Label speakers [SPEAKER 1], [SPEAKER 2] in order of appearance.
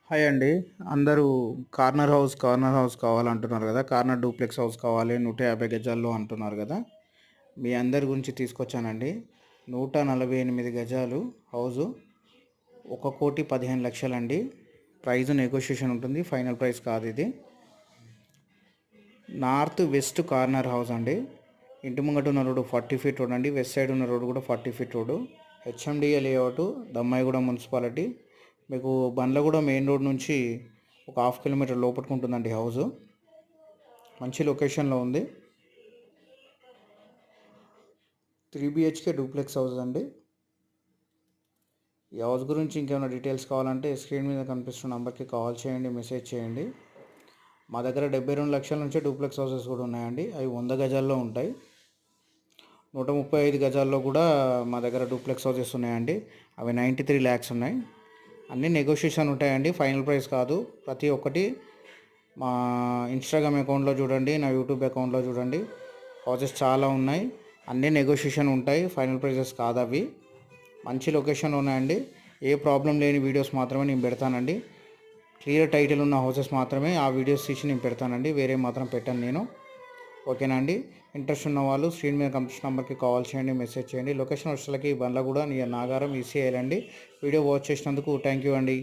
[SPEAKER 1] Hi అండి. అందరూ corner house కావాలంటున్నారు గదా! కార్నర్ డూప్లెక్స్ హౌస్ కావాలి 150 గజాల్లో అంటున్నారు గదా! మీ అందరి గురించి తీసుకొచ్చానండి. 148 గజాలు హౌజు 1,15,00,000 అండి. ప్రైస్ నెగోషియేషన్ ఉంటుంది. ఫైనల్ ప్రైస్ కాదు ఇది. నార్త్ వెస్ట్ కార్నర్ హౌస్ అండి. ఇంటి ముంగట ఉన్న రోడ్డు 40 ఫీట్ రోడ్ అండి. వెస్ట్ సైడ్ ఉన్న రోడ్డు కూడా 40 feet road. HMDA layout, Dammaiguda municipality. మీకు బండ్లగూడ మెయిన్ రోడ్ నుంచి ఒక హాఫ్ కిలోమీటర్ లోపలికి ఉంటుందండి హౌజు. మంచి లొకేషన్లో ఉంది. 3 బిహెచ్కే డూప్లెక్స్ హౌస్ అండి. ఈ హౌస్ గురించి ఇంకేమైనా డీటెయిల్స్ కావాలంటే స్క్రీన్ మీద కనిపిస్తున్న నెంబర్కి కాల్ చేయండి, మెసేజ్ చేయండి. మా దగ్గర 72 లక్షల నుంచి డూప్లెక్స్ హౌసెస్ కూడా ఉన్నాయండి. అవి 100 గజాల్లో ఉంటాయి. 135 గజాల్లో కూడా మా దగ్గర డూప్లెక్స్ హౌసెస్ ఉన్నాయండి. అవి 93 ల్యాక్స్ ఉన్నాయి. అన్నీ నెగోషియేషన్ ఉంటాయండి. ఫైనల్ ప్రైస్ కాదు. ప్రతి ఒక్కటి మా ఇన్స్టాగ్రామ్ అకౌంట్లో చూడండి, నా యూట్యూబ్ అకౌంట్లో చూడండి. హౌసెస్ చాలా ఉన్నాయి. అన్నీ నెగోషియేషన్ ఉంటాయి. ఫైనల్ ప్రైజెస్ కాదు అవి. మంచి లొకేషన్లో ఉన్నాయండి. ఏ ప్రాబ్లం లేని వీడియోస్ మాత్రమే నేను పెడతానండి. క్లియర్ టైటిల్ ఉన్న హౌసెస్ మాత్రమే ఆ వీడియోస్ తీసి నేను పెడతానండి. వేరే మాత్రం పెట్టాను నేను. ఓకేనా అండి? ఇంట్రెస్ట్ ఉన్న వాళ్ళు స్క్రీన్ మీద కనిపిస్తున్న నెంబర్కి కాల్ చేయండి, మెసేజ్ చేయండి. లొకేషన్ వచ్చేసరికి బండ్లగూడ నియర్ నాగారం ఈసీఐ అండి. వీడియో వాచ్ చేసినందుకు థ్యాంక్ యూ అండి.